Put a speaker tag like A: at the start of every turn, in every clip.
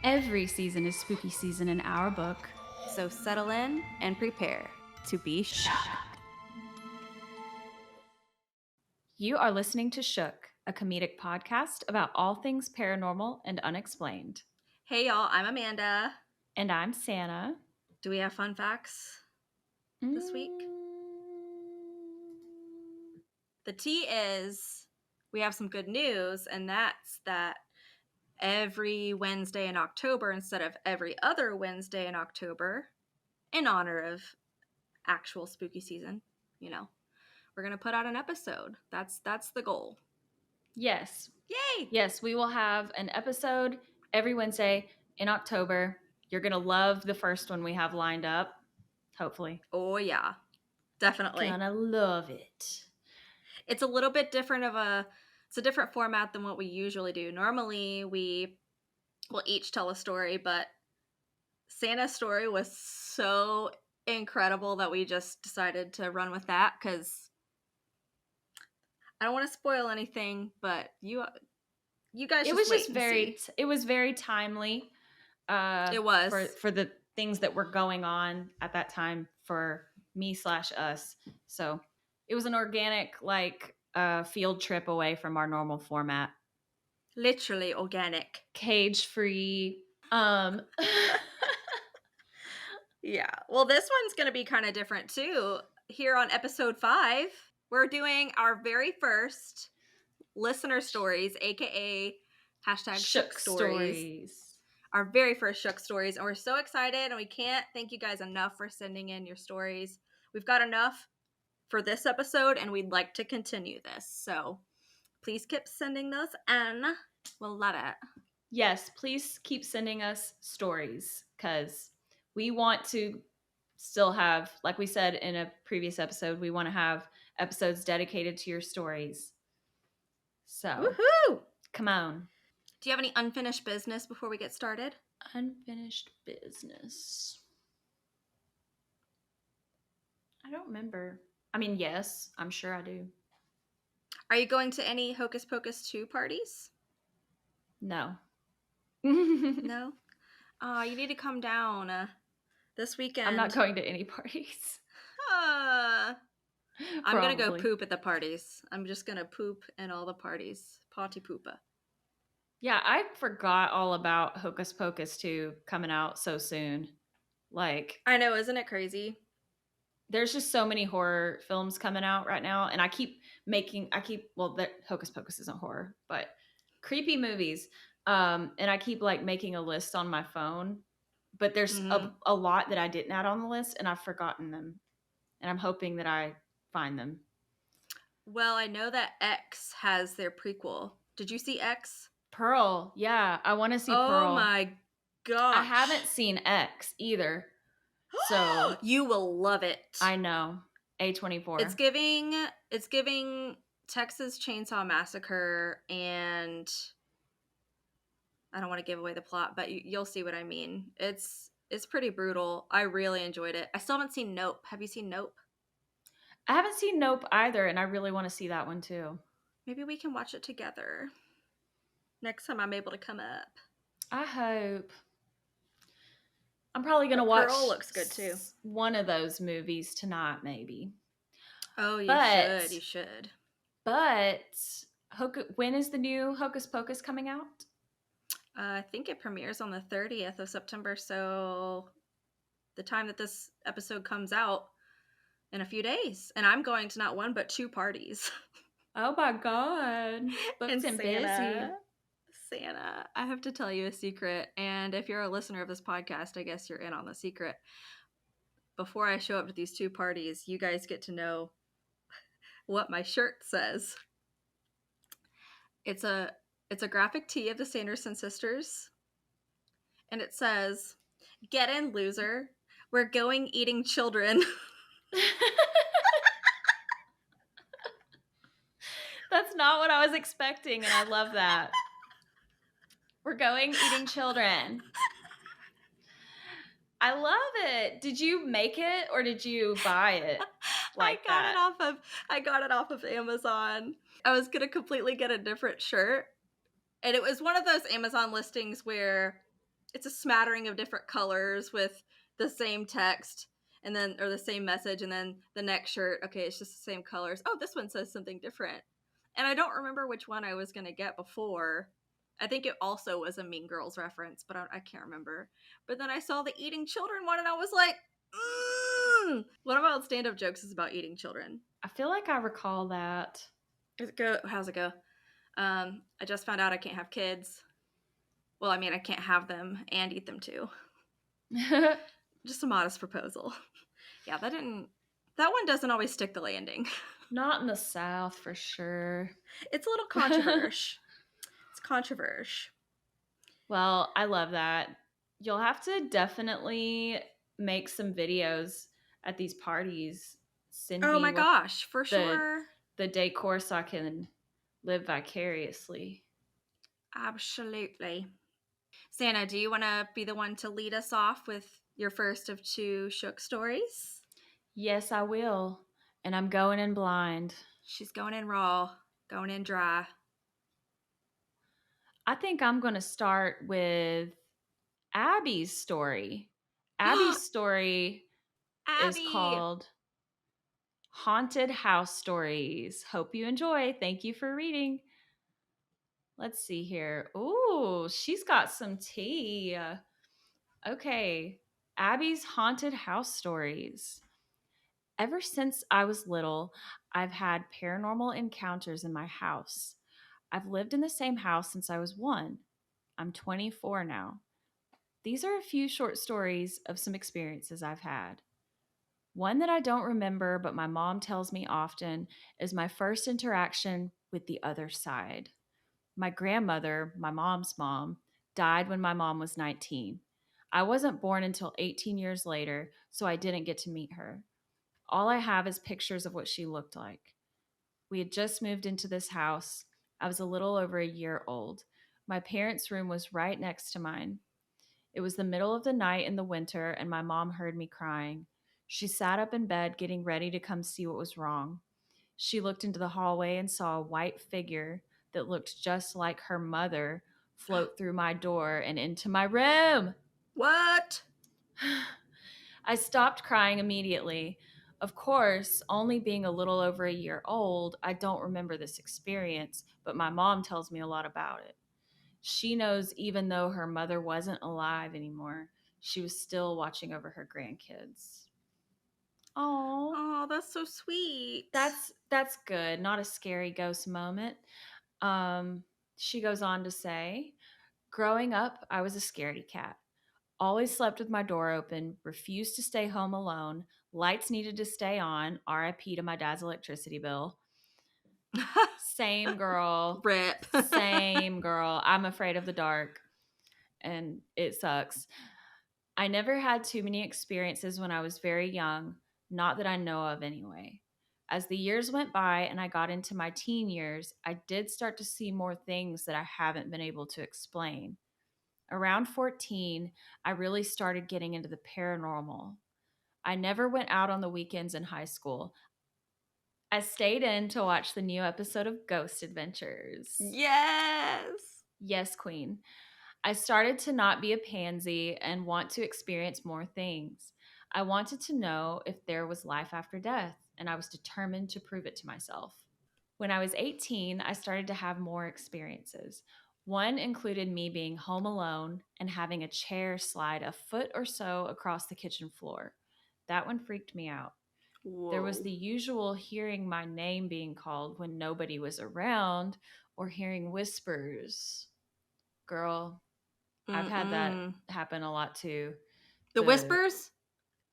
A: Every season is spooky season in our book.
B: So settle in and prepare to be shocked.
A: You are listening to Shook, a comedic podcast about all things paranormal and unexplained.
B: Hey y'all, I'm Amanda.
A: And I'm Santa.
B: Do we have fun facts this week? The tea is we have some good news, and that's that every Wednesday in October instead of every other Wednesday in October, in honor of actual spooky season, we're going to put out an episode. That's the goal.
A: Yes.
B: Yay!
A: Yes, we will have an episode every Wednesday in October. You're going to love the first one we have lined up, hopefully.
B: Oh, yeah. Definitely.
A: Gonna love it.
B: It's a little bit different it's a different format than what we usually do. Normally, we will each tell a story, but Santa's story was so incredible that we just decided to run with that because I don't want to spoil anything, but you guys
A: it was very timely.
B: It was
A: for the things that were going on at that time for me/us. So it was an organic field trip away from our normal format.
B: Literally organic,
A: cage free.
B: Yeah. Well, this one's going to be kind of different too. Here on episode 5, we're doing our very first listener stories, aka #Shook Stories. Our very first Shook Stories. And we're so excited, and we can't thank you guys enough for sending in your stories. We've got enough for this episode, and we'd like to continue this. So please keep sending those in. We'll love it.
A: Yes, please keep sending us stories because we want to still have, like we said in a previous episode, we want to have episodes dedicated to your stories. So,
B: woohoo!
A: Come on.
B: Do you have any unfinished business before we get started?
A: Unfinished business. I don't remember. I mean, yes, I'm sure I do.
B: Are you going to any Hocus Pocus 2 parties?
A: No.
B: No? You need to come down this weekend.
A: I'm not going to any parties.
B: I'm going to go poop at the parties. I'm just going to poop in all the parties. Potty poopa.
A: Yeah, I forgot all about Hocus Pocus 2 coming out so soon.
B: I know, isn't it crazy?
A: There's just so many horror films coming out right now, and Hocus Pocus isn't horror, but creepy movies. And I keep making a list on my phone, but there's a lot that I didn't add on the list, and I've forgotten them, and I'm hoping that I find them.
B: Well, I know that X has their prequel. Did you see X?
A: Pearl, yeah, I want to see Pearl.
B: Oh my gosh.
A: I haven't seen X either. So
B: you will love it.
A: I know. A24.
B: It's giving Texas Chainsaw Massacre, and I don't want to give away the plot, but you'll see what I mean. It's pretty brutal. I really enjoyed it. I still haven't seen Nope. Have you seen Nope?
A: I haven't seen Nope either, and I really want to see that one too.
B: Maybe we can watch it together next time I'm able to come up.
A: I hope. I'm probably going to watch
B: Pearl looks good too.
A: One of those movies tonight, maybe.
B: Oh, you should.
A: But when is the new Hocus Pocus coming out?
B: I think it premieres on the 30th of September, so the time that this episode comes out in a few days. And I'm going to not one, but 2 parties.
A: Oh my God. Booked and busy.
B: Santa, I have to tell you a secret, and if you're a listener of this podcast, I guess you're in on the secret. Before I show up to these 2 parties, you guys get to know what my shirt says. It's a graphic tee of the Sanderson sisters, and it says, "Get in, loser. We're going eating children."
A: That's not what I was expecting, and I love that. We're going eating children. I love it. Did you make it or did you buy it? I
B: got it off of Amazon. I was gonna completely get a different shirt, and it was one of those Amazon listings where it's a smattering of different colors with the same text and then or the same message, and then the next shirt, okay, it's just the same colors. Oh, this one says something different. And I don't remember which one I was going to get before. I think it also was a Mean Girls reference, but I can't remember. But then I saw the eating children one and I was like, What about stand-up jokes is about eating children?
A: I feel like I recall that.
B: How's it go? I just found out I can't have kids. Well, I mean, I can't have them and eat them too. Just a modest proposal. Yeah, that one doesn't always stick the landing.
A: Not in the South for sure.
B: It's a little controversial. It's controversial.
A: Well, I love that. You'll have to definitely make some videos at these parties. Send
B: Oh
A: me
B: my gosh, for sure.
A: the decor so I can live vicariously.
B: Absolutely. Santa, do you want to be the one to lead us off with your first of 2 shook stories?
A: Yes, I will. And I'm going in blind.
B: She's going in raw, going in dry.
A: I think I'm going to start with Abby's story. Abby's story is
B: Abby!
A: called Haunted House Stories. Hope you enjoy. Thank you for reading. Let's see here. Ooh, she's got some tea. Okay. Abby's Haunted House Stories. Ever since I was little, I've had paranormal encounters in my house. I've lived in the same house since I was 1. I'm 24 now. These are a few short stories of some experiences I've had. One that I don't remember, but my mom tells me often, is my first interaction with the other side. My grandmother, my mom's mom, died when my mom was 19. I wasn't born until 18 years later, so I didn't get to meet her. All I have is pictures of what she looked like. We had just moved into this house. I was a little over a year old. My parents' room was right next to mine. It was the middle of the night in the winter, and my mom heard me crying. She sat up in bed, getting ready to come see what was wrong. She looked into the hallway and saw a white figure that looked just like her mother float through my door and into my room.
B: What?
A: I stopped crying immediately. Of course, only being a little over a year old, I don't remember this experience, but my mom tells me a lot about it. She knows even though her mother wasn't alive anymore, she was still watching over her grandkids.
B: Oh, that's so sweet.
A: That's good. Not a scary ghost moment. She goes on to say, growing up, I was a scaredy cat. Always slept with my door open, refused to stay home alone. Lights needed to stay on. RIP to my dad's electricity bill. Same girl.
B: Rip.
A: Same girl. I'm afraid of the dark, and it sucks. I never had too many experiences when I was very young, not that I know of anyway. As the years went by and I got into my teen years, I did start to see more things that I haven't been able to explain. Around 14, I really started getting into the paranormal. I never went out on the weekends in high school. I stayed in to watch the new episode of Ghost Adventures.
B: Yes.
A: Yes, Queen. I started to not be a pansy and want to experience more things. I wanted to know if there was life after death, and I was determined to prove it to myself. When I was 18, I started to have more experiences. One included me being home alone and having a chair slide a foot or so across the kitchen floor. That one freaked me out.
B: Whoa.
A: There was the usual hearing my name being called when nobody was around or hearing whispers. Girl, I've had that happen a lot too.
B: The whispers?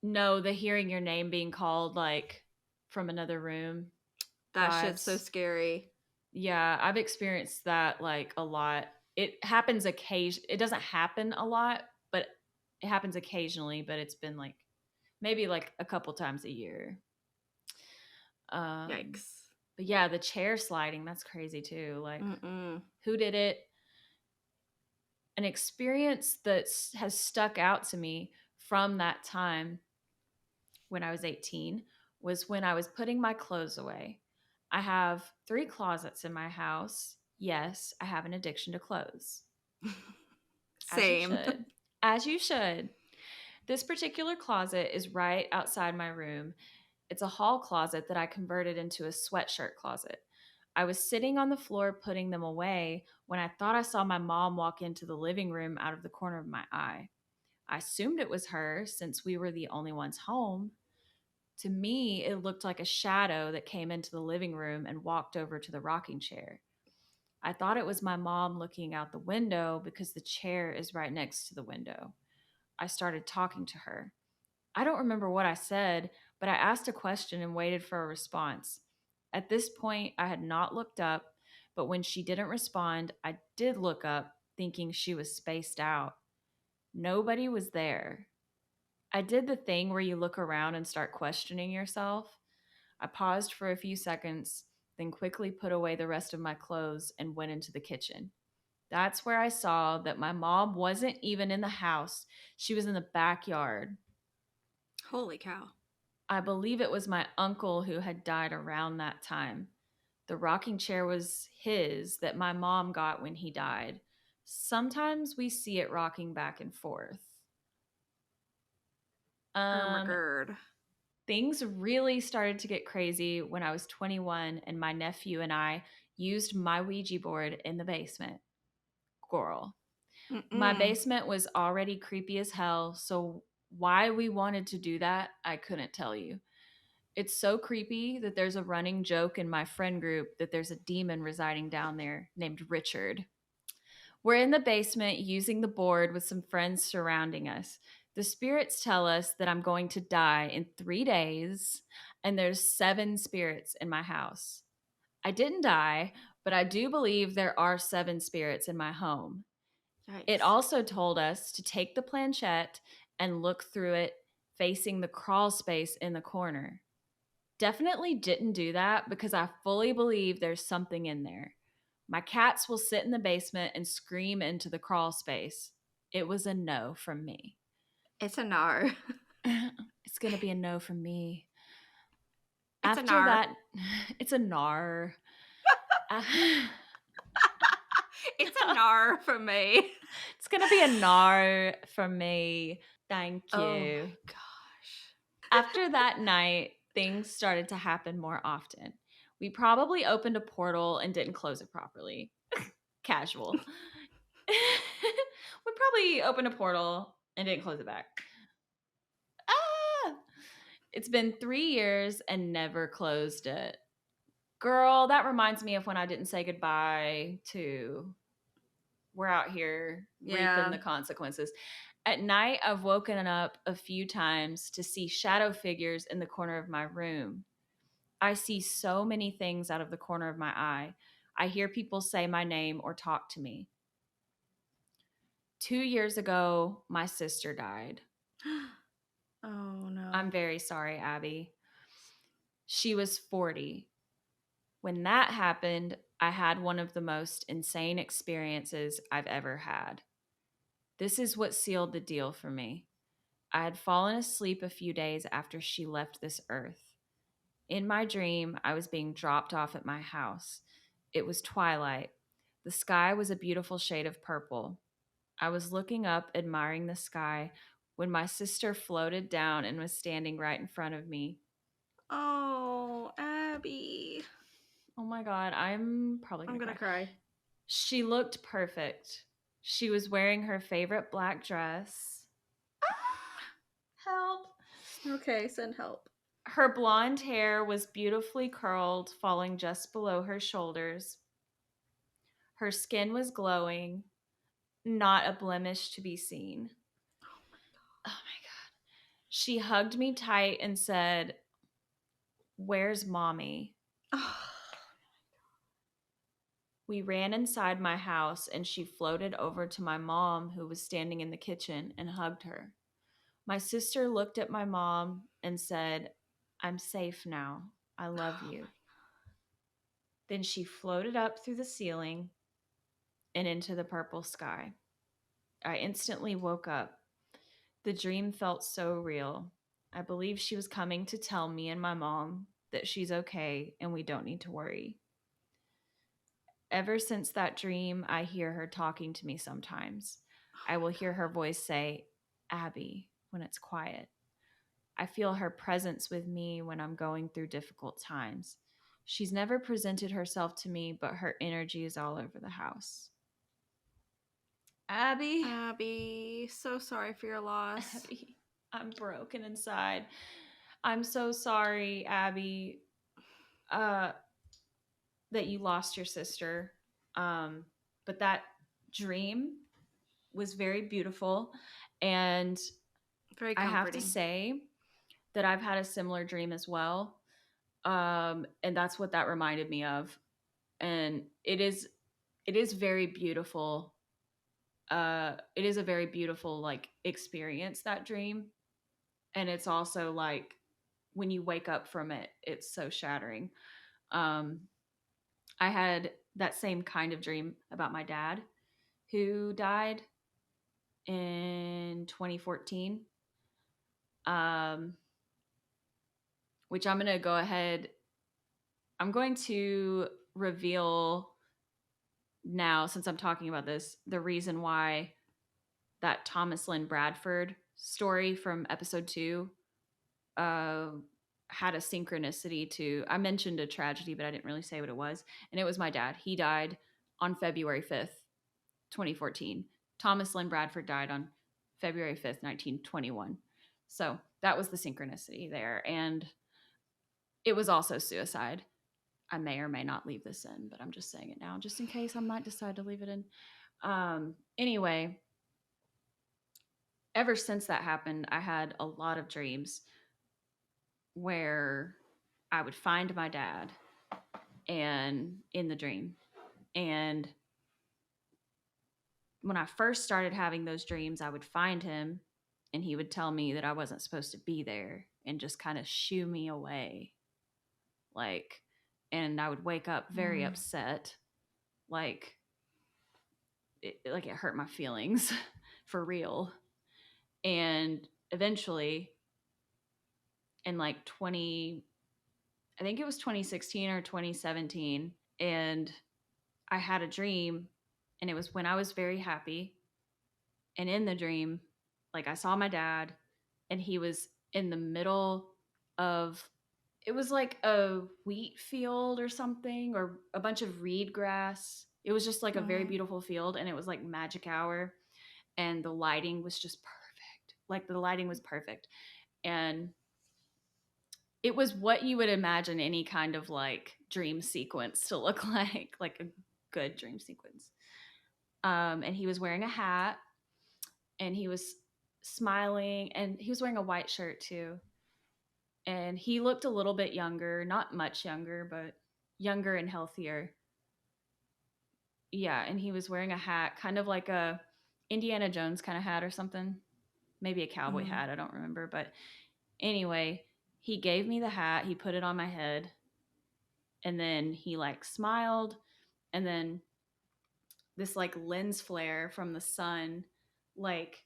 A: No, the hearing your name being called like from another room.
B: That shit's so scary.
A: Yeah, I've experienced that like a lot. It happens occasionally. It doesn't happen a lot, but it happens occasionally, but it's been like maybe like a couple times a year.
B: Yikes.
A: But yeah, the chair sliding, that's crazy too. Like who did it? An experience that has stuck out to me from that time when I was 18 was when I was putting my clothes away. I have 3 closets in my house. Yes, I have an addiction to clothes.
B: Same.
A: As you should. This particular closet is right outside my room. It's a hall closet that I converted into a sweatshirt closet. I was sitting on the floor putting them away when I thought I saw my mom walk into the living room out of the corner of my eye. I assumed it was her since we were the only ones home. To me, it looked like a shadow that came into the living room and walked over to the rocking chair. I thought it was my mom looking out the window because the chair is right next to the window. I started talking to her. I don't remember what I said, but I asked a question and waited for a response. At this point, I had not looked up, but when she didn't respond, I did look up, thinking she was spaced out. Nobody was there. I did the thing where you look around and start questioning yourself. I paused for a few seconds, then quickly put away the rest of my clothes and went into the kitchen. That's where I saw that my mom wasn't even in the house. She was in the backyard.
B: Holy cow.
A: I believe it was my uncle who had died around that time. The rocking chair was his that my mom got when he died. Sometimes we see it rocking back and forth. Um,
B: Ermagerd.
A: Things really started to get crazy when I was 21 and my nephew and I used my Ouija board in the basement. Girl. My
B: Mm-mm.
A: basement was already creepy as hell, so why we wanted to do that, I couldn't tell you. It's so creepy that there's a running joke in my friend group that there's a demon residing down there named Richard. We're in the basement using the board with some friends surrounding us. The spirits tell us that I'm going to die in 3 days, and there's 7 spirits in my house. I didn't die, but I do believe there are 7 spirits in my home. It
B: Yikes.
A: also told us to take the planchette and look through it facing the crawl space in the corner. Definitely didn't do that because I fully believe there's something in there. My cats will sit in the basement and scream into the crawl space. It was a no from me.
B: It's a nar.
A: It's going to be a no from me.
B: It's a
A: After
B: nar.
A: that, it's a nar.
B: It's a nar from me.
A: It's going to be a nar from me. Thank
B: Oh
A: you.
B: my gosh.
A: After that night, things started to happen more often. We probably opened a portal and didn't close it properly. Casual. We probably opened a portal and didn't close it back. Ah! It's been 3 years and never closed it. Girl, that reminds me of when I didn't say goodbye to we're out here reaping
B: Yeah.
A: the consequences. At night, I've woken up a few times to see shadow figures in the corner of my room. I see so many things out of the corner of my eye. I hear people say my name or talk to me. 2 years ago, my sister died.
B: Oh no.
A: I'm very sorry, Abby. She was 40. When that happened, I had one of the most insane experiences I've ever had. This is what sealed the deal for me. I had fallen asleep a few days after she left this earth. In my dream, I was being dropped off at my house. It was twilight. The sky was a beautiful shade of purple. I was looking up, admiring the sky, when my sister floated down and was standing right in front of me.
B: Oh, Abby.
A: Oh my God, I'm probably
B: I'm
A: gonna
B: gonna
A: cry.
B: cry.
A: She looked perfect. She was wearing her favorite black dress. Help.
B: Okay, send help.
A: Her blonde hair was beautifully curled, falling just below her shoulders. Her skin was glowing, not a blemish to be seen. Oh my God. She hugged me tight and said, "Where's mommy?" We ran inside my house and she floated over to my mom, who was standing in the kitchen, and hugged her. My sister looked at my mom and said, "I'm safe now. I love you." Then she floated up through the ceiling and into the purple sky. I instantly woke up. The dream felt so real. I believe she was coming to tell me and my mom that she's okay and we don't need to worry. Ever since that dream, I hear her talking to me sometimes. I will hear her voice say, Abby, when it's quiet. I feel her presence with me when I'm going through difficult times. She's never presented herself to me, but her energy is all over the house. Abby.
B: Abby, so sorry for your loss.
A: Abby, I'm broken inside. I'm so sorry, Abby, that you lost your sister. But that dream was very beautiful. And
B: Very
A: I
B: comforting.
A: have to say that I've had a similar dream as well. And that's what that reminded me of. And it is very beautiful. It is a very beautiful like experience, that dream. And it's also like when you wake up from it, it's so shattering. I had that same kind of dream about my dad who died in 2014. Which I'm going to go ahead. I'm going to reveal now, since I'm talking about this, the reason why that Thomas Lynn Bradford story from episode 2 had a synchronicity to. I mentioned a tragedy, but I didn't really say what it was. And it was my dad. He died on February 5th, 2014. Thomas Lynn Bradford died on February 5th, 1921. So that was the synchronicity there. And it was also suicide. I may or may not leave this in, but I'm just saying it now, just in case I might decide to leave it in. Anyway, ever since that happened, I had a lot of dreams where I would find my dad and in the dream. And when I first started having those dreams, I would find him and he would tell me that I wasn't supposed to be there and just kind of shoo me away. Like, and I would wake up very upset. Like it hurt my feelings for real. And eventually in like I think it was 2016 or 2017, and I had a dream, and it was when I was very happy. And in the dream, like I saw my dad and he was in the middle of, it was like a wheat field or something, or a bunch of reed grass. It was just like a very beautiful field, and it was like magic hour, and the lighting was just perfect. Like the lighting was perfect. And it was what you would imagine any kind of like dream sequence to look like a good dream sequence. And he was wearing a hat, and he was smiling, and he was wearing a white shirt too. And he looked a little bit younger, not much younger, but younger and healthier. Yeah, and he was wearing a hat, kind of like a Indiana Jones kind of hat or something. Maybe a cowboy hat, I don't remember. But anyway, he gave me the hat, he put it on my head, and then he like smiled, and then this like lens flare from the sun like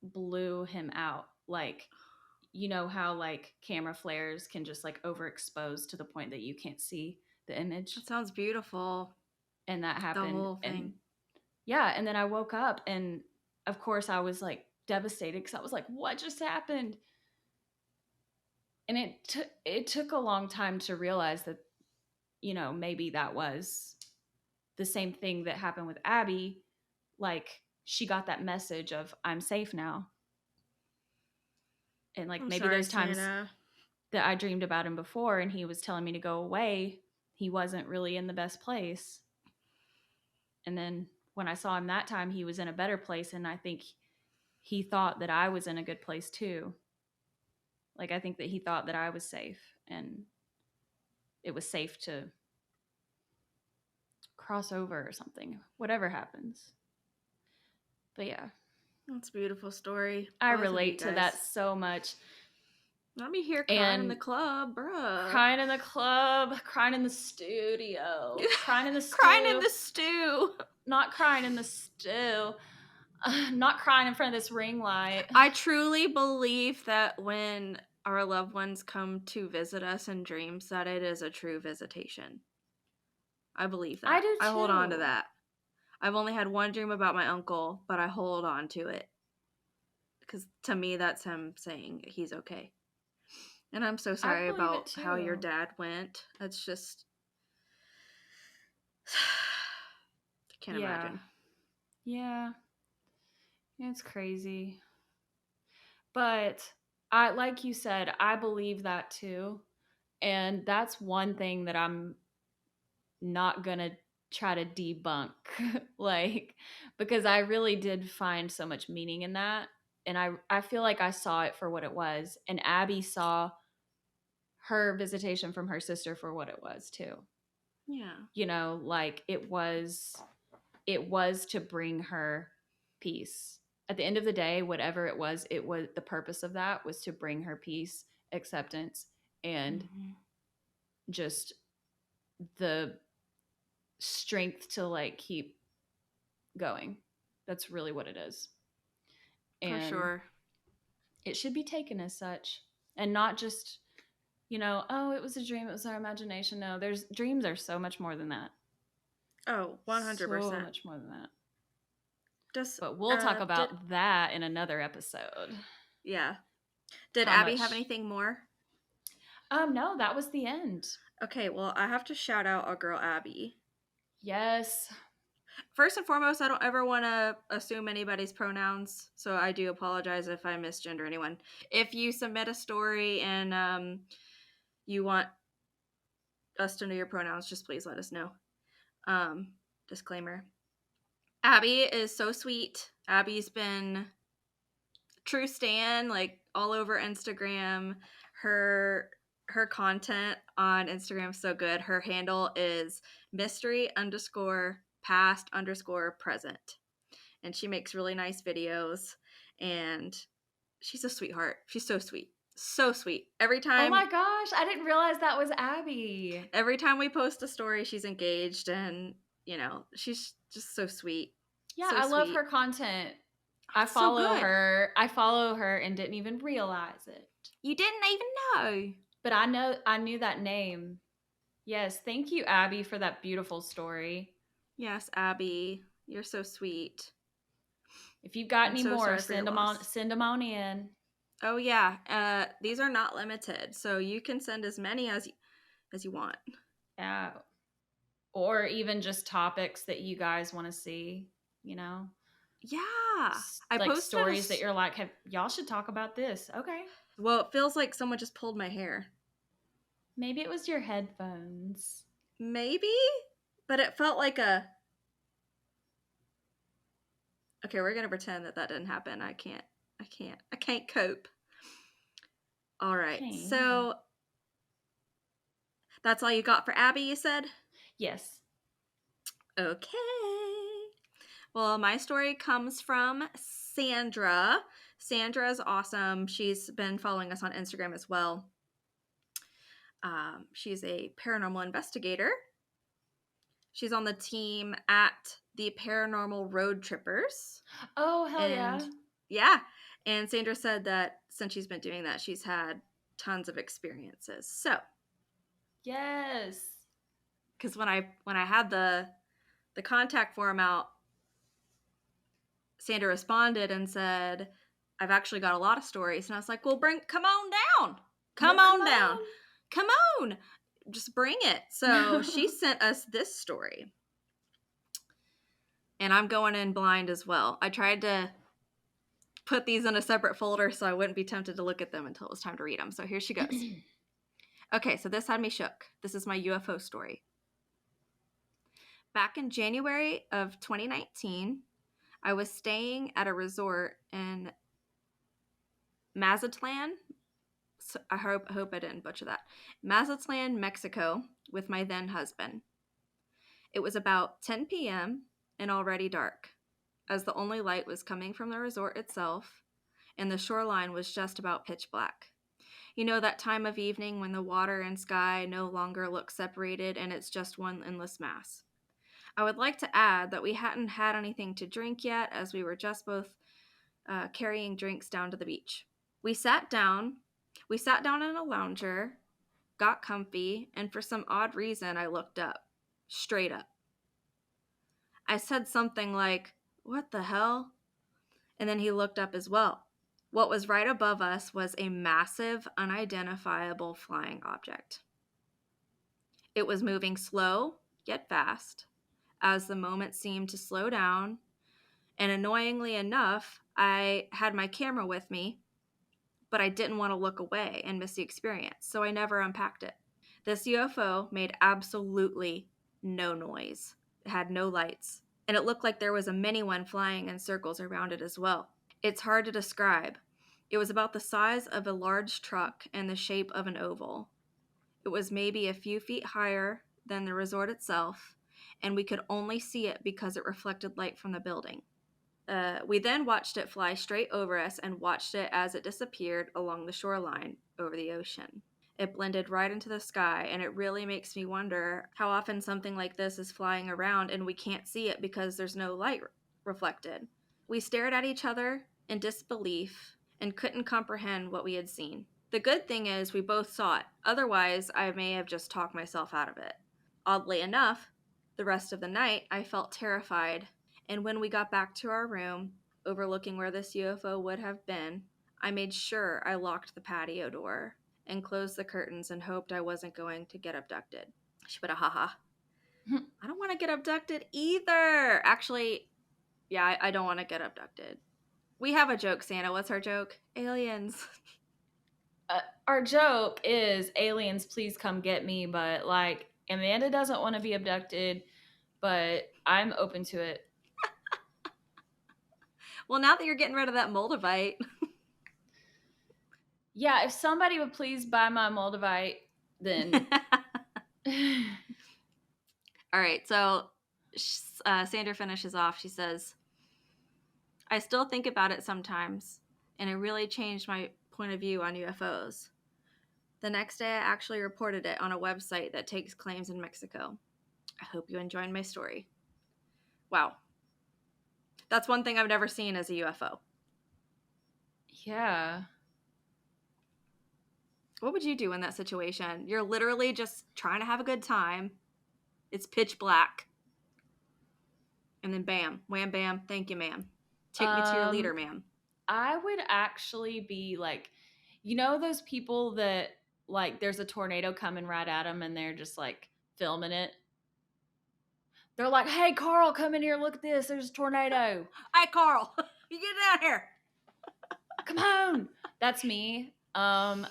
A: blew him out. Like, you know how like camera flares can just like overexpose to the point that you can't see the image.
B: That sounds beautiful.
A: And that happened.
B: The whole thing.
A: And yeah, and then I woke up, and of course I was like devastated because I was like, what just happened? And it took a long time to realize that, you know, maybe that was the same thing that happened with Abby. Like she got that message of I'm safe now. And like maybe those times that I dreamed about him before and he was telling me to go away, he wasn't really in the best place. And then when I saw him that time, he was in a better place, and I think he thought that I was in a good place too. Like I think that he thought that I was safe, and it was safe to cross over or something, whatever happens. But yeah.
B: That's a beautiful story.
A: I relate to that so much.
B: Let me hear crying in the club, bruh.
A: Crying in the club, crying in the studio, crying in the stew.
B: Crying in the stew.
A: Not crying in the stew. Not crying in front of this ring light.
B: I truly believe that when our loved ones come to visit us in dreams, that it is a true visitation. I believe that.
A: I do too.
B: I hold on to that. I've only had one dream about my uncle, but I hold on to it. Because to me, that's him saying he's okay. And I'm so
A: I
B: sorry
A: believe it
B: about how your
A: too.
B: dad went. It's just... I can't
A: Yeah.
B: imagine.
A: Yeah. It's crazy. But like you said, I believe that too. And that's one thing that I'm not going to try to debunk like because I really did find so much meaning in that, and I feel like I saw it for what it was, and Abby saw her visitation from her sister for what it was too.
B: Yeah.
A: You know, like it was to bring her peace. At the end of the day, whatever it was the purpose of that was to bring her peace, acceptance, and
B: Mm-hmm.
A: just the strength to like keep going. That's really what it is.
B: For
A: And
B: sure.
A: it should be taken as such and not just, oh, it was a dream, it was our imagination. No, there's dreams are so much more than that.
B: Oh,
A: So
B: 100%.
A: much more than that.
B: Just,
A: But we'll talk
B: did...
A: about that in another episode.
B: Yeah. Did
A: How
B: Abby have
A: much?
B: anything more?
A: No, that was the end.
B: Okay, well, I have to shout out our girl Abby.
A: Yes.
B: First and foremost, I don't ever want to assume anybody's pronouns, so I do apologize if I misgender anyone. If you submit a story and you want us to know your pronouns, just please let us know. Disclaimer. Abby is so sweet. Abby's been true stan, like all over Instagram. Her content on Instagram is so good. Her handle is mystery_past_present. And she makes really nice videos, and she's a sweetheart. She's so sweet. So sweet.
A: Oh my gosh, I didn't realize that was Abby.
B: Every time we post a story, she's engaged, and she's just so sweet.
A: Yeah,
B: so
A: I love
B: sweet.
A: her content.
B: I follow
A: her. I follow her and didn't even realize it.
B: You didn't even know.
A: But I knew that name. Yes, thank you, Abby, for that beautiful story.
B: Yes, Abby, you're so sweet.
A: If you've got
B: I'm
A: any
B: so
A: more,
B: sorry for your loss.
A: send them on in.
B: Oh yeah, these are not limited, so you can send as many as you want.
A: Yeah. Or even just topics that you guys want to see,
B: Yeah.
A: I like posted stories that you're like, y'all should talk about this. Okay.
B: Well, it feels like someone just pulled my hair.
A: Maybe it was your headphones.
B: Maybe? But it felt like a... Okay, we're going to pretend that didn't happen. I can't cope. All right.
A: Okay.
B: So that's all you got for Abby, you said?
A: Yes.
B: Okay. Well, my story comes from Sandra. Sandra is awesome. She's been following us on Instagram as well. She's a paranormal investigator. She's on the team at the Paranormal Road Trippers.
A: Oh, hell yeah.
B: Yeah. And Sandra said that since she's been doing that, she's had tons of experiences. So.
A: Yes.
B: Because when I had the contact form out, Sandra responded and said, I've actually got a lot of stories. And I was like, well, come on down. Come on down. Come on. Just bring it. So she sent us this story. And I'm going in blind as well. I tried to put these in a separate folder so I wouldn't be tempted to look at them until it was time to read them. So here she goes. Okay, so this had me shook. This is my UFO story. Back in January of 2019, I was staying at a resort in Mazatlan. So I hope I didn't butcher that. Mazatlan, Mexico, with my then husband. It was about 10 p.m. and already dark, as the only light was coming from the resort itself, and the shoreline was just about pitch black. You know that time of evening when the water and sky no longer look separated and it's just one endless mass. I would like to add that we hadn't had anything to drink yet, as we were just both carrying drinks down to the beach. We sat down in a lounger, got comfy, and for some odd reason I looked up. Straight up. I said something like, "What the hell?" And then he looked up as well. What was right above us was a massive, unidentifiable flying object. It was moving slow, yet fast, as the moment seemed to slow down. And annoyingly enough, I had my camera with me, but I didn't want to look away and miss the experience, so I never unpacked it. This UFO made absolutely no noise. It had no lights, and it looked like there was a mini one flying in circles around it as well. It's hard to describe. It was about the size of a large truck and the shape of an oval. It was maybe a few feet higher than the resort itself, and we could only see it because it reflected light from the building. We then watched it fly straight over us and watched it as it disappeared along the shoreline over the ocean. It blended right into the sky, and it really makes me wonder how often something like this is flying around and we can't see it because there's no light reflected. We stared at each other in disbelief and couldn't comprehend what we had seen. The good thing is we both saw it. Otherwise, I may have just talked myself out of it. Oddly enough, the rest of the night I felt terrified, and when we got back to our room, overlooking where this UFO would have been, I made sure I locked the patio door and closed the curtains and hoped I wasn't going to get abducted. Shibata haha. I don't want to get abducted either. Actually, yeah, I don't want to get abducted. We have a joke, Santa. What's our joke? Aliens.
A: Our joke is aliens, please come get me. But like, Amanda doesn't want to be abducted, but I'm open to it.
B: Well, now that you're getting rid of that Moldavite.
A: Yeah, if somebody would please buy my Moldavite, then.
B: All right, so Sandra finishes off. She says, I still think about it sometimes, and it really changed my point of view on UFOs. The next day, I actually reported it on a website that takes claims in Mexico. I hope you enjoyed my story. Wow. That's one thing I've never seen as a UFO.
A: Yeah.
B: What would you do in that situation? You're literally just trying to have a good time. It's pitch black. And then bam, wham, bam, thank you, ma'am. Take me to your leader, ma'am.
A: I would actually be like, you know, those people that like there's a tornado coming right at them and they're just like filming it. They're like, hey, Carl, come in here. Look at this. There's a tornado.
B: Hi, Carl. You get down here.
A: Come on. That's me. I'm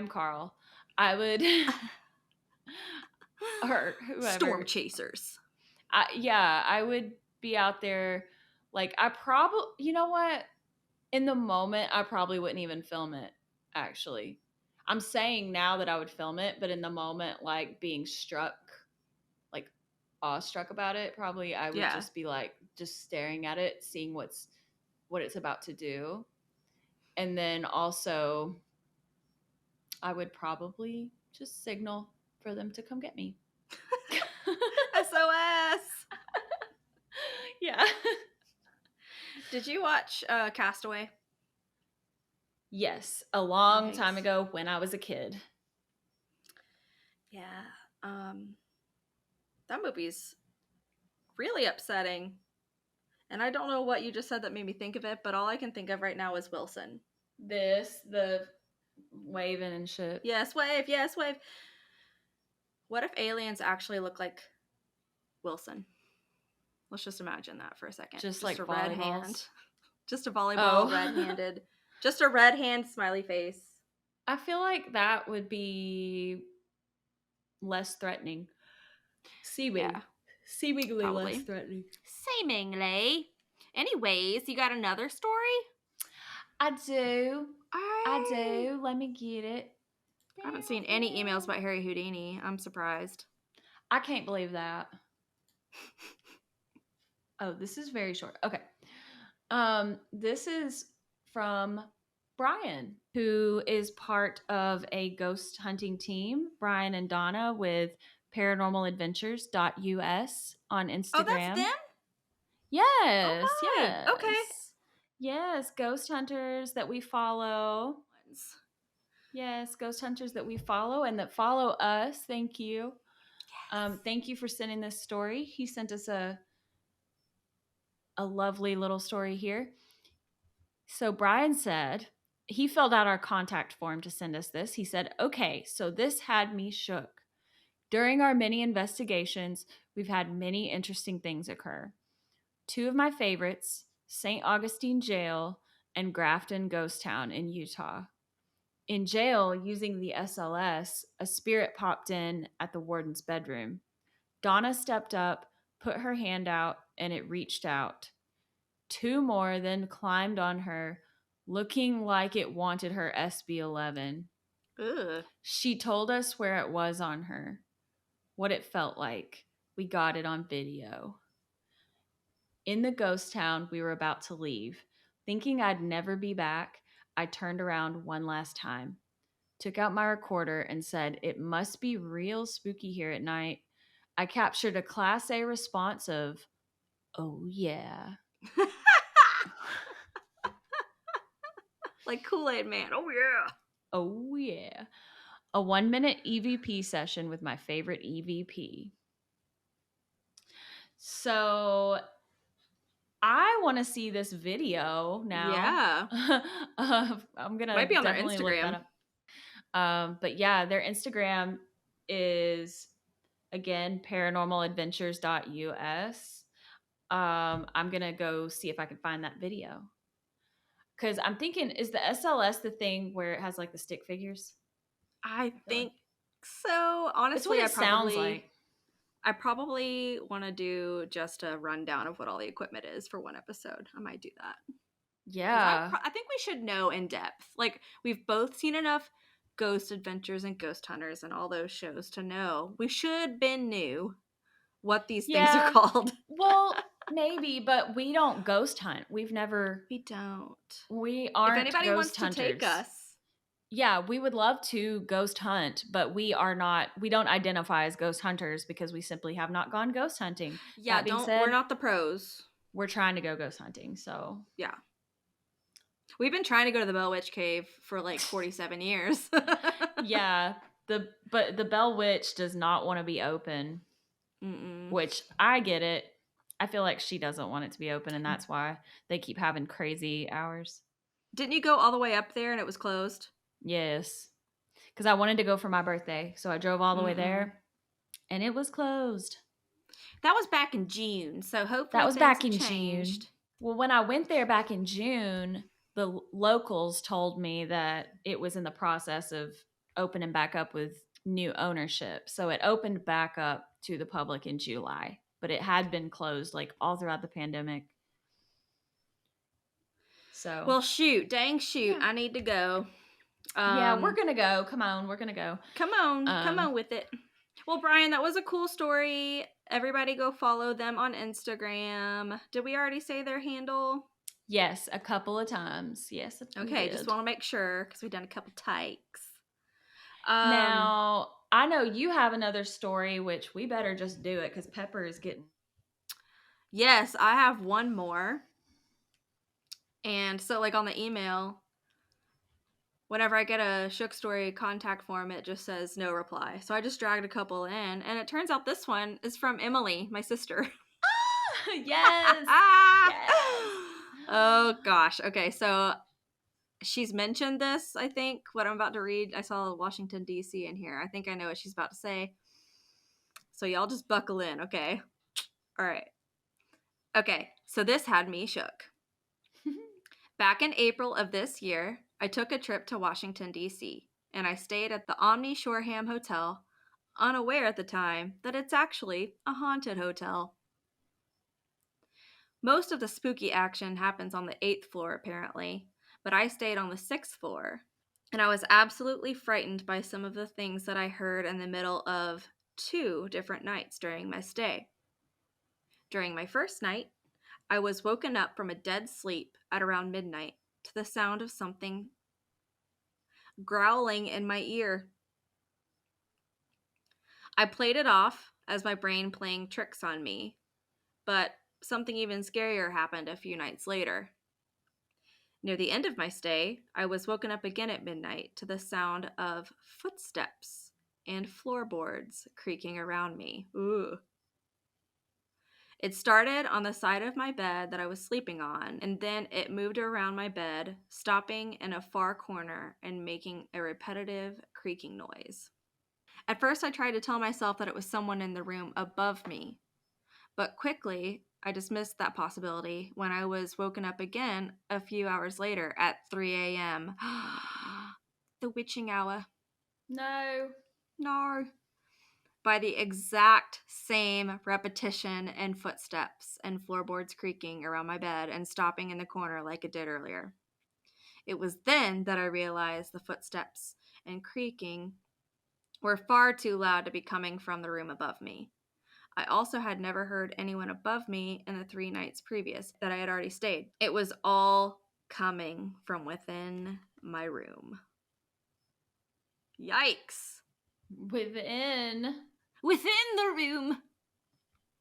A: Carl. I would, or whoever.
B: Storm chasers.
A: I would be out there. Like, I probably, you know what? In the moment, I probably wouldn't even film it, actually. I'm saying now that I would film it, but in the moment, like, being struck, like, awestruck about it, probably I would just be, like, just staring at it, seeing what it's about to do. And then also, I would probably just signal for them to come get me.
B: SOS.
A: Yeah.
B: Did you watch Castaway?
A: Yes, a long time ago when I was a kid.
B: Yeah. That movie's really upsetting. And I don't know what you just said that made me think of it, but all I can think of right now is Wilson.
A: The waving and shit.
B: Yes, wave, yes, wave. What if aliens actually look like Wilson? Let's just imagine that for a second.
A: Just like
B: a
A: volleyballs.
B: red hand. Just a volleyball, red-handed. Just a red hand smiley face.
A: I feel like that would be less threatening. Seemingly less threatening.
B: Seemingly. Anyways, you got another story?
A: I do. I do. Let me get it.
B: I haven't seen any emails about Harry Houdini. I'm surprised.
A: I can't believe that. Oh, this is very short. Okay. This is from Brian, who is part of a ghost hunting team, Brian and Donna, with paranormaladventures.us on Instagram.
B: Oh, that's them?
A: Yes.
B: Oh,
A: yes.
B: Okay.
A: Yes, ghost hunters that we follow. Yes, ghost hunters that we follow and that follow us. Thank you. Yes. Thank you for sending this story. He sent us a a lovely little story here. So Brian said, he filled out our contact form to send us this. He said, okay, so this had me shook. During our many investigations, we've had many interesting things occur. Two of my favorites, St. Augustine Jail and Grafton Ghost Town in Utah. In jail, using the SLS, a spirit popped in at the warden's bedroom. Donna stepped up, put her hand out, and it reached out. Two more then climbed on her, looking like it wanted her SB11.
B: Ugh.
A: She told us where it was on her, what it felt like. We got it on video. In the ghost town, we were about to leave. Thinking I'd never be back, I turned around one last time, took out my recorder, and said, it must be real spooky here at night. I captured a Class A response of, oh yeah.
B: Like Kool-Aid Man. Oh, yeah.
A: Oh yeah. A 1-minute EVP session with my favorite EVP. So I want to see this video now.
B: Yeah.
A: I'm going to
B: Might be on their
A: definitely look
B: Instagram.
A: that up. But yeah, their Instagram is, again, paranormaladventures.us. I'm going to go see if I can find that video. Because I'm thinking, is the SLS the thing where it has like the stick figures?
B: I think so. Honestly,
A: it's what it sounds like.
B: I probably want to do just a rundown of what all the equipment is for one episode. I might do that.
A: Yeah.
B: I think we should know in depth. Like, we've both seen enough Ghost Adventures and Ghost Hunters and all those shows to know. We should been knew what these things are called.
A: Well, maybe, but we don't ghost hunt. We aren't
B: If anybody
A: ghost
B: wants
A: hunters.
B: to take us.
A: Yeah, we would love to ghost hunt, but we don't identify as ghost hunters because we simply have not gone ghost hunting.
B: Yeah,
A: that being said,
B: we're not the pros.
A: We're trying to go ghost hunting, so.
B: Yeah. We've been trying to go to the Bell Witch Cave for like 47 years.
A: Yeah, but the Bell Witch does not want to be open.
B: Mm-mm.
A: Which I get it. I feel like she doesn't want it to be open, and that's why they keep having crazy hours.
B: Didn't you go all the way up there and it was closed?
A: Yes. Because I wanted to go for my birthday, so I drove all the way there, and it was closed.
B: That was back in June, so hopefully
A: that was back in
B: changed.
A: June. Well, when I went there back in June, the locals told me that it was in the process of opening back up with new ownership. So it opened back up to the public in July, but it had been closed like all throughout the pandemic. So,
B: well, dang shoot, yeah. I need to go.
A: Yeah, we're gonna go. Come on, we're gonna go.
B: Come on with it. Well, Brian, that was a cool story. Everybody go follow them on Instagram. Did we already say their handle?
A: Yes, a couple of times. Yes.
B: Okay, just want to make sure because we've done a couple takes.
A: Now, I know you have another story, which we better just do it because Pepper is getting.
B: Yes, I have one more. And so, like on the email, whenever I get a Shook Story contact form, it just says no reply. So I just dragged a couple in, and it turns out this one is from Emily, my sister.
A: Yes.
B: Yes. Oh, gosh. Okay, so she's mentioned this, I think, what I'm about to read. I saw Washington, D.C. in here. I think I know what she's about to say. So y'all just buckle in, okay? All right. Okay, so this had me shook. Back in April of this year, I took a trip to Washington, D.C., and I stayed at the Omni Shoreham Hotel, unaware at the time that it's actually a haunted hotel. Most of the spooky action happens on the 8th floor, apparently, but I stayed on the 6th floor, and I was absolutely frightened by some of the things that I heard in the middle of 2 different nights during my stay. During my first night, I was woken up from a dead sleep at around midnight to the sound of something growling in my ear. I played it off as my brain playing tricks on me, but something even scarier happened a few nights later. Near the end of my stay, I was woken up again at midnight to the sound of footsteps and floorboards creaking around me. Ooh. It started on the side of my bed that I was sleeping on, and then it moved around my bed, stopping in a far corner and making a repetitive creaking noise. At first, I tried to tell myself that it was someone in the room above me, but quickly I dismissed that possibility when I was woken up again a few hours later at 3 a.m. The witching hour.
A: No.
B: No. By the exact same repetition and footsteps and floorboards creaking around my bed and stopping in the corner like it did earlier. It was then that I realized the footsteps and creaking were far too loud to be coming from the room above me. I also had never heard anyone above me in the 3 nights previous that I had already stayed. It was all coming from within my room. Yikes.
A: Within
B: the room.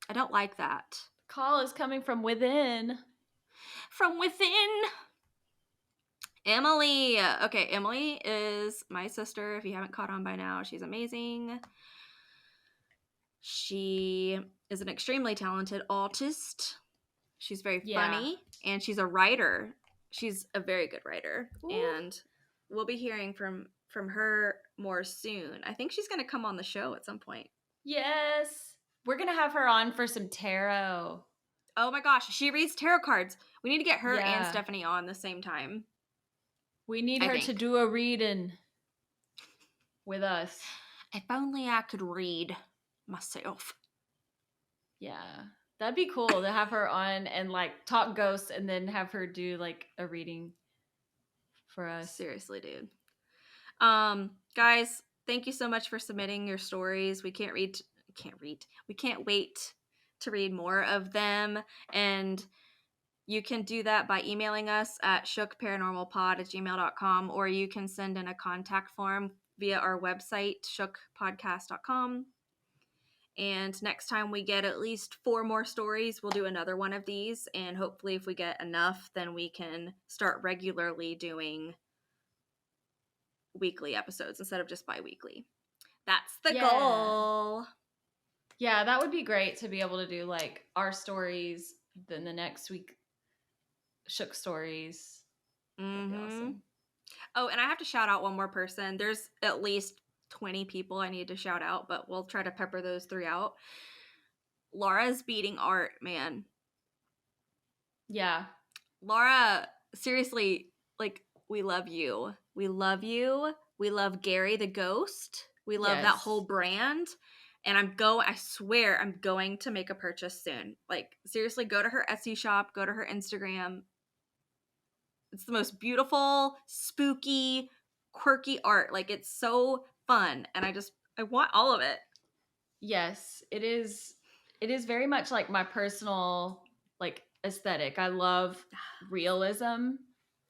B: I don't like that.
A: Call is coming from within.
B: From within. Emily. Okay, Emily is my sister. If you haven't caught on by now, she's amazing. She is an extremely talented artist. She's very funny, and she's a writer. She's a very good writer. Ooh. And we'll be hearing from her more soon. I think she's going to come on the show at some point.
A: Yes. We're going to have her on for some tarot.
B: Oh my gosh, she reads tarot cards. We need to get her and Stephanie on the same time.
A: We need her to do a reading with us.
B: If only I could read myself.
A: Yeah. That'd be cool to have her on and like talk ghosts and then have her do like a reading for us.
B: Seriously, dude. Guys, thank you so much for submitting your stories. We can't wait to read more of them, and you can do that by emailing us at shookparanormalpod@gmail.com, or you can send in a contact form via our website, shookpodcast.com. And next time we get at least 4 more stories, we'll do another one of these, and hopefully if we get enough, then we can start regularly doing weekly episodes instead of just bi-weekly. That's the goal.
A: Yeah, that would be great to be able to do like our stories, then the next week Shook stories.
B: Mm-hmm. Awesome. Oh, and I have to shout out one more person. There's at least 20 people I need to shout out, but we'll try to pepper those 3 out. LaurasBeatingArt, man.
A: Yeah.
B: Laura, seriously, like, we love you. We love you. We love Gary the Ghost. We love that whole brand. And I swear I'm going to make a purchase soon. Like, seriously, go to her Etsy shop, go to her Instagram. It's the most beautiful, spooky, quirky art. Like, it's so fun. And I want all of it.
A: Yes, it is. It is very much like my personal, like, aesthetic. I love realism.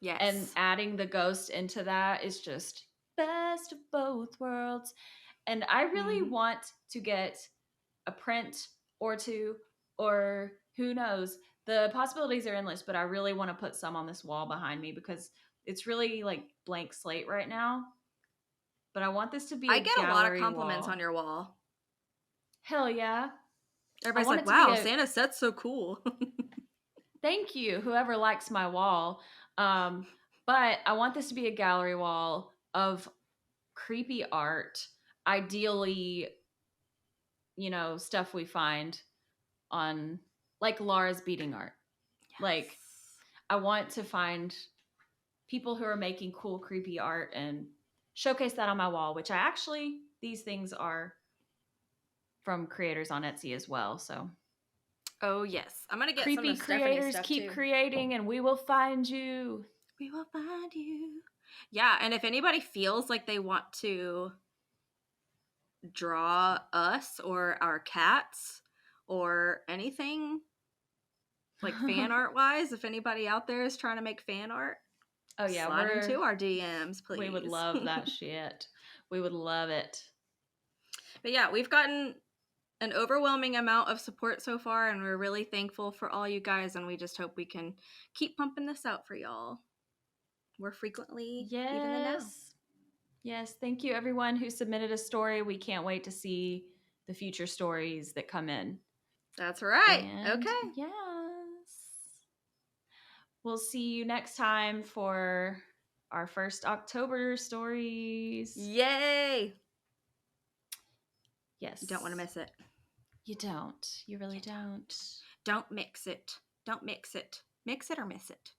B: Yes.
A: And adding the ghost into that is just best of both worlds. And I really want to get a print or 2, or who knows. The possibilities are endless, but I really want to put some on this wall behind me because it's really like blank slate right now. But I want this to be
B: I get a lot of compliments
A: wall.
B: On your wall.
A: Hell yeah.
B: Everybody's like, wow, Santa's set's so cool.
A: Thank you, whoever likes my wall. But I want this to be a gallery wall of creepy art, ideally, stuff we find on, like, LaurasBeatingArt. Yes. Like, I want to find people who are making cool, creepy art and showcase that on my wall, which these things are from creators on Etsy as well, so.
B: Oh, yes. I'm going to get
A: creepy
B: some of
A: creators
B: stuff
A: keep
B: too.
A: Creating, and we will find you.
B: We will find you. Yeah, and if anybody feels like they want to draw us or our cats or anything, like fan art wise, if anybody out there is trying to make fan art, slide into our DMs, please.
A: We would love that shit. We would love it.
B: But yeah, we've gotten an overwhelming amount of support so far, and we're really thankful for all you guys, and we just hope we can keep pumping this out for y'all more frequently even than now.
A: Yes, thank you everyone who submitted a story. We can't wait to see the future stories that come in.
B: That's right.
A: And
B: Okay.
A: yes. We'll see you next time for our first October stories.
B: Yay!
A: Yes.
B: You don't want to miss it.
A: You don't. You really don't.
B: Don't mix it. Don't mix it. Mix it or miss it.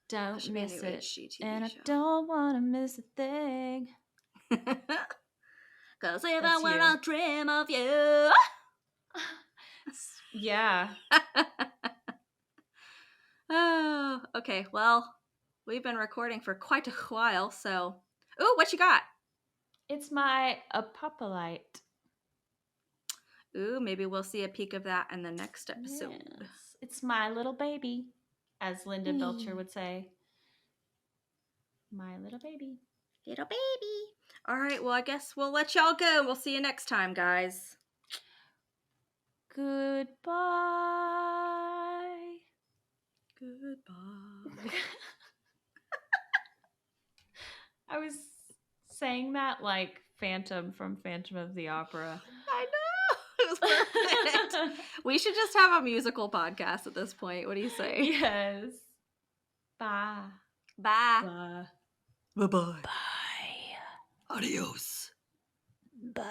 A: Don't
B: Should be a
A: miss
B: new
A: it.
B: HGTV
A: And I
B: show.
A: don't want to miss a thing.
B: Cause if I
A: That's
B: were
A: you.
B: a dream of you.
A: Yeah.
B: Oh, okay. Well, we've been recording for quite a while, so. Ooh, what you got?
A: It's my apopolite.
B: Ooh, maybe we'll see a peek of that in the next episode.
A: Yes. It's my little baby, as Linda Belcher would say. My little baby.
B: Little baby. All right, well, I guess we'll let y'all go. We'll see you next time, guys.
A: Goodbye.
B: Goodbye.
A: I was saying that like Phantom from Phantom of the Opera.
B: I know. It was perfect. We should just have a musical podcast at this point. What do you say?
A: Yes. Bye.
B: Bye.
A: Bye.
B: Bye-bye.
A: Bye.
B: Adios.
A: Bye.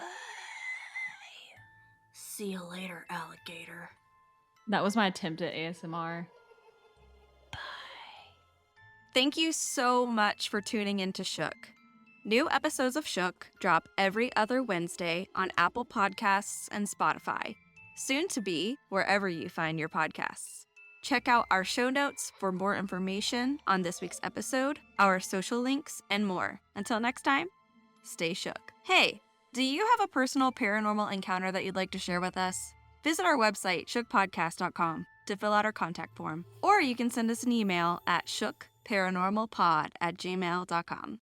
B: See you later, alligator.
A: That was my attempt at ASMR. Bye.
B: Thank you so much for tuning in to Shook. New episodes of Shook drop every other Wednesday on Apple Podcasts and Spotify, soon to be wherever you find your podcasts. Check out our show notes for more information on this week's episode, our social links, and more. Until next time, stay shook. Hey, do you have a personal paranormal encounter that you'd like to share with us? Visit our website, shookpodcast.com, to fill out our contact form. Or you can send us an email at shookparanormalpod@gmail.com.